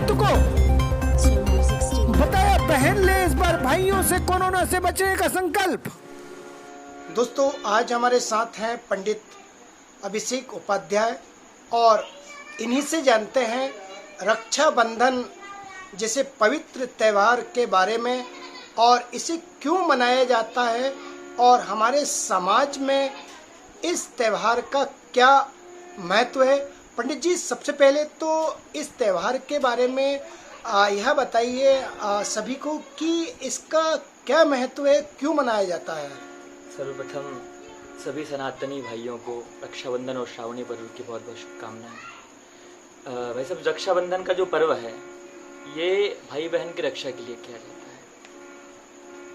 भक्त को बताया पहन ले इस बार भाइयों से कोरोना से बचने का संकल्प। दोस्तों, आज हमारे साथ हैं पंडित अभिषेक उपाध्याय और इन्हीं से जानते हैं रक्षाबंधन जैसे पवित्र त्यौहार के बारे में और इसे क्यों मनाया जाता है और हमारे समाज में इस त्यौहार का क्या महत्व है। पंडित जी, सबसे पहले तो इस त्यौहार के बारे में यह बताइए सभी को कि इसका क्या महत्व है, क्यों मनाया जाता है। सर्वप्रथम सभी सनातनी भाइयों को रक्षाबंधन और श्रावणी पर्व की बहुत बहुत शुभकामनाएं। वैसे रक्षाबंधन का जो पर्व है ये भाई बहन की रक्षा के लिए किया जाता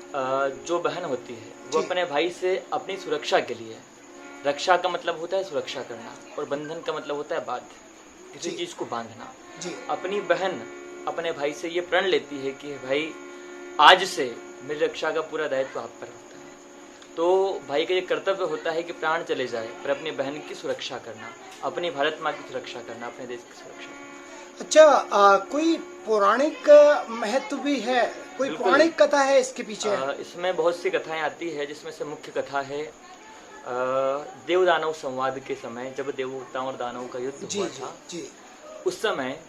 है। जो बहन होती है वो अपने भाई से अपनी सुरक्षा के लिए, रक्षा का मतलब होता है सुरक्षा करना और बंधन का मतलब होता है बाध्य, किसी चीज को बांधना। अपनी बहन अपने भाई से ये प्रण लेती है कि भाई आज से मेरी रक्षा का पूरा दायित्व आप पर होता है। तो भाई का ये कर्तव्य होता है कि प्राण चले जाए पर अपनी बहन की सुरक्षा करना, अपनी भारत माँ की सुरक्षा करना, अपने देश की सुरक्षा करना। अच्छा, कोई पौराणिक महत्व भी है, कोई पौराणिक कथा है इसके पीछे? इसमें बहुत सी कथाएं आती है जिसमें से मुख्य कथा है देव दानव संवाद के समय, जब देवताओं और दानवों का युद्ध हुआ था। उस समय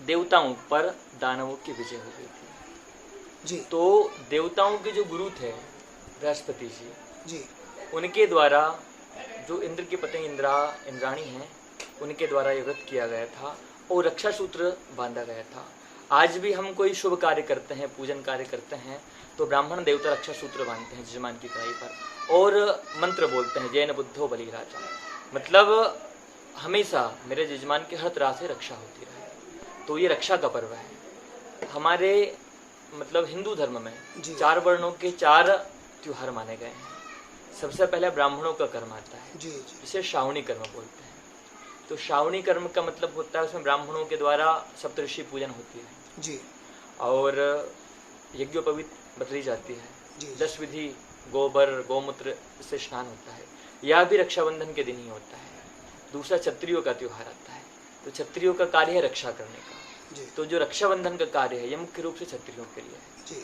देवताओं पर दानवों की विजय हो गई थी। तो देवताओं के जो गुरु थे बृहस्पति जी, उनके द्वारा जो इंद्र की पत्नी इंद्राणी हैं, उनके द्वारा ये व्रत किया गया था और रक्षा सूत्र बांधा गया था। आज भी हम कोई शुभ कार्य करते हैं, पूजन कार्य करते हैं तो ब्राह्मण देवता रक्षा सूत्र बांधते हैं जजमान की कलाई पर और मंत्र बोलते हैं, जैन बुद्धो बलि राजा, मतलब हमेशा मेरे जजमान की हर तरह से रक्षा होती रहे। तो ये रक्षा का पर्व है। हमारे मतलब हिंदू धर्म में 4 वर्णों के 4 त्योहार माने गए हैं। सबसे पहले ब्राह्मणों का कर्म आता है जिसे श्रावणी कर्म बोलते हैं। तो श्रावणी कर्म का मतलब होता है उसमें ब्राह्मणों के द्वारा सप्तऋषि पूजन होती है और यज्ञोपवीत बदली जाती है। 10 विधि गोबर गोमूत्र से स्नान होता है। यह भी रक्षाबंधन के दिन ही होता है। दूसरा क्षत्रियों का त्योहार आता है। तो क्षत्रियों का कार्य है रक्षा करने का। तो जो रक्षाबंधन का कार्य है ये मुख्य रूप से क्षत्रियों के लिए है।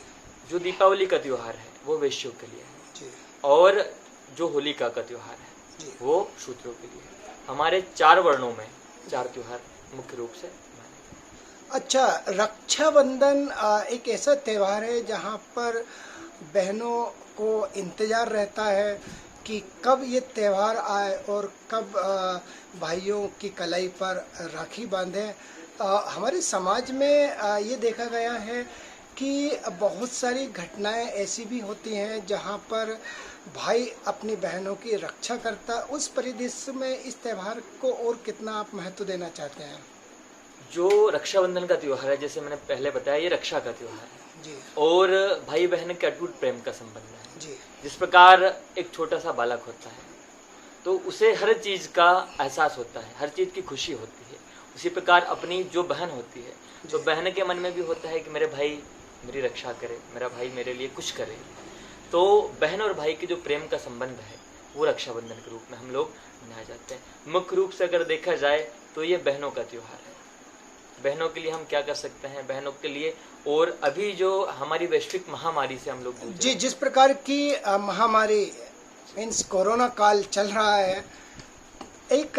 जो दीपावली का त्योहार है वो वैश्यों के लिए है और जो होलिका का त्योहार है वो शूद्रों के लिए है। हमारे 4 वर्णों में 4 त्योहार मुख्य रूप से। अच्छा, रक्षाबंधन एक ऐसा त्यौहार है जहाँ पर बहनों को इंतजार रहता है कि कब ये त्यौहार आए और कब भाइयों की कलाई पर राखी बांधे। हमारे समाज में ये देखा गया है कि बहुत सारी घटनाएं ऐसी भी होती हैं जहाँ पर भाई अपनी बहनों की रक्षा करता। उस परिदृश्य में इस त्यौहार को और कितना आप महत्व देना चाहते हैं? जो रक्षाबंधन का त्योहार है, जैसे मैंने पहले बताया, ये रक्षा का त्योहार है और भाई बहन के अटूट प्रेम का संबंध है। जिस प्रकार एक छोटा सा बालक होता है तो उसे हर चीज का एहसास होता है, हर चीज की खुशी होती है, उसी प्रकार अपनी जो बहन होती है तो बहन के मन में भी होता है कि मेरे भाई मेरी रक्षा करे, मेरा भाई मेरे लिए कुछ करे। तो बहन और भाई के जो प्रेम का संबंध है वो रक्षाबंधन के रूप में हम लोग मनाए जाते हैं। मुख्य रूप से अगर देखा जाए तो ये बहनों का त्योहार है। बहनों के लिए हम क्या कर सकते हैं, बहनों के लिए, और अभी जो हमारी वैश्विक महामारी से हम लोग जिस प्रकार की महामारी मीन्स कोरोना काल चल रहा है, एक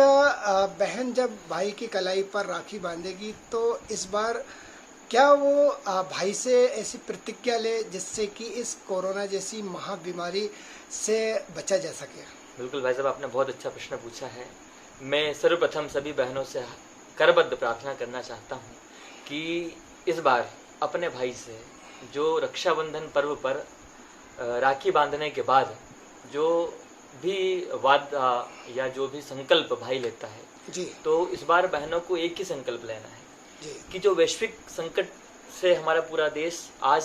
बहन जब भाई की कलाई पर राखी बांधेगी तो इस बार क्या वो भाई से ऐसी प्रतिज्ञा ले जिससे कि इस कोरोना जैसी महाबीमारी से बचा जा सके? बिल्कुल भाई साहब, आपने बहुत अच्छा प्रश्न पूछा है। मैं सर्वप्रथम सभी बहनों से करबद्ध प्रार्थना करना चाहता हूँ कि इस बार अपने भाई से जो रक्षाबंधन पर्व पर राखी बांधने के बाद जो भी वादा या जो भी संकल्प भाई लेता है तो इस बार बहनों को एक ही संकल्प लेना है कि जो वैश्विक संकट से हमारा पूरा देश आज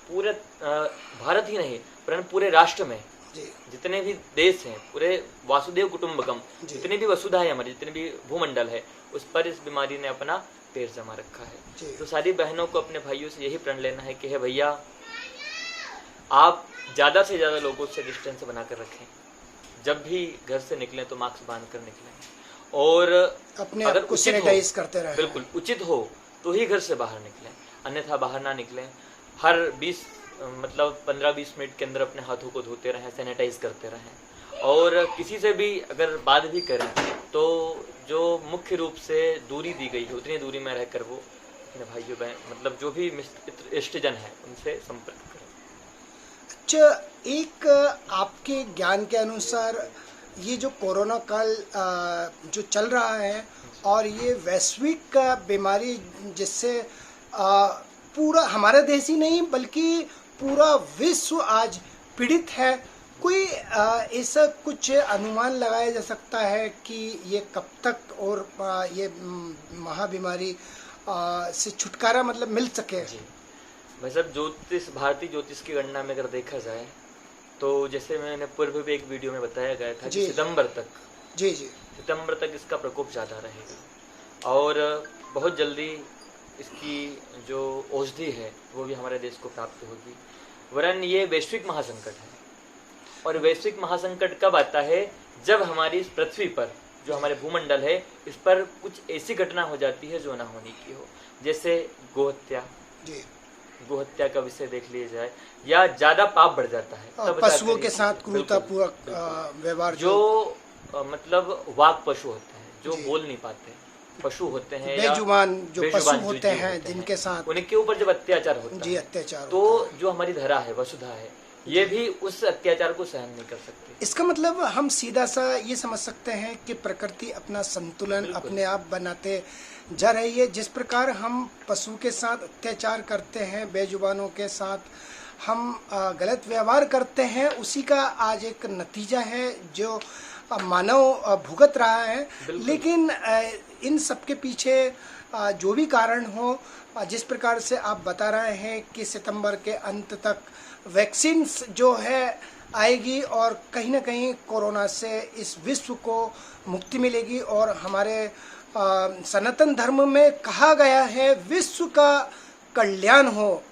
पूरे भारत ही नहीं परंतु पूरे राष्ट्र में जितने भी देश हैं, पूरे वासुदेव कुटुंबकम, जितनी भी वसुधा है हमारी, जितने भी भूमंडल है, उस पर इस बीमारी ने अपना पैर जमा रखा है। तो सारी बहनों को अपने भाइयों से यही प्रण लेना है कि हे भैया, आप ज्यादा से ज्यादा लोगों से डिस्टेंस बनाकर रखें। जब भी घर से निकलें तो मास्क बांध कर निकलें और अपने अगर कुछ सैनिटाइज करते रहें। बिल्कुल उचित हो तो ही घर से बाहर निकलें, अन्यथा बाहर ना निकलें। हर 15-20 मिनट के अंदर अपने हाथों को धोते रहें, सैनिटाइज करते रहें। और किसी से भी अगर बात भी करें तो जो मुख्य रूप से दूरी दी गई है उतनी दूरी में रहकर वो अपने भाइयों बहन जो भी इष्टजन है उनसे संपर्क करें। अच्छा, एक आपके ज्ञान के अनुसार ये जो कोरोना काल जो चल रहा है और ये वैश्विक बीमारी जिससे पूरा हमारा देश ही नहीं बल्कि पूरा विश्व आज पीड़ित है, कोई ऐसा कुछ अनुमान लगाया जा सकता है कि ये कब तक और ये महाबीमारी से छुटकारा मिल सके? जी भाई साहब, भारतीय ज्योतिष की गणना में अगर देखा जाए तो जैसे मैंने पूर्व भी एक वीडियो में बताया गया था कि सितंबर तक इसका प्रकोप ज़्यादा रहेगा और बहुत जल्दी इसकी जो औषधि है वो भी हमारे देश को प्राप्त होगी। वरन ये वैश्विक महासंकट है और वैश्विक महासंकट कब आता है? जब हमारी इस पृथ्वी पर जो हमारे भूमंडल है इस पर कुछ ऐसी घटना हो जाती है जो ना होने की हो, जैसे गोहत्या का विषय देख लिया जाए, या ज्यादा पाप बढ़ जाता है पशुओं के साथ क्रूरतापूर्वक व्यवहार, जो वाक पशु होते हैं जो बोल नहीं पाते, पशु होते हैं बेजुबान जो पशु होते हैं जिनके साथ उनके ऊपर जब अत्याचार होता है अत्याचार तो जो हमारी धरा है वसुधा है ये भी उस अत्याचार को सहन नहीं कर सकती। इसका मतलब हम सीधा सा ये समझ सकते हैं कि प्रकृति अपना संतुलन अपने आप बनाते जा रही है। जिस प्रकार हम पशु के साथ अत्याचार करते हैं, बेजुबानों के साथ हम गलत व्यवहार करते हैं, उसी का आज एक नतीजा है जो मानव भुगत रहा है। लेकिन इन सब के पीछे जो भी कारण हो, जिस प्रकार से आप बता रहे हैं कि सितंबर के अंत तक वैक्सीन जो है आएगी और कहीं ना कहीं कोरोना से इस विश्व को मुक्ति मिलेगी। और हमारे सनातन धर्म में कहा गया है विश्व का कल्याण हो।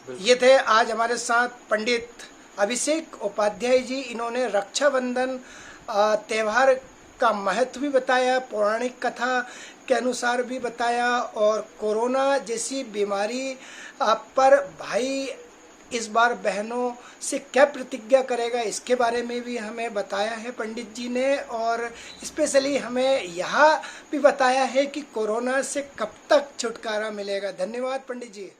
ये थे आज हमारे साथ पंडित अभिषेक उपाध्याय जी। इन्होंने रक्षाबंधन त्यौहार का महत्व भी बताया, पौराणिक कथा के अनुसार भी बताया और कोरोना जैसी बीमारी पर भाई इस बार बहनों से क्या प्रतिज्ञा करेगा इसके बारे में भी हमें बताया है पंडित जी ने। और स्पेशली हमें यह भी बताया है कि कोरोना से कब तक छुटकारा मिलेगा। धन्यवाद पंडित जी।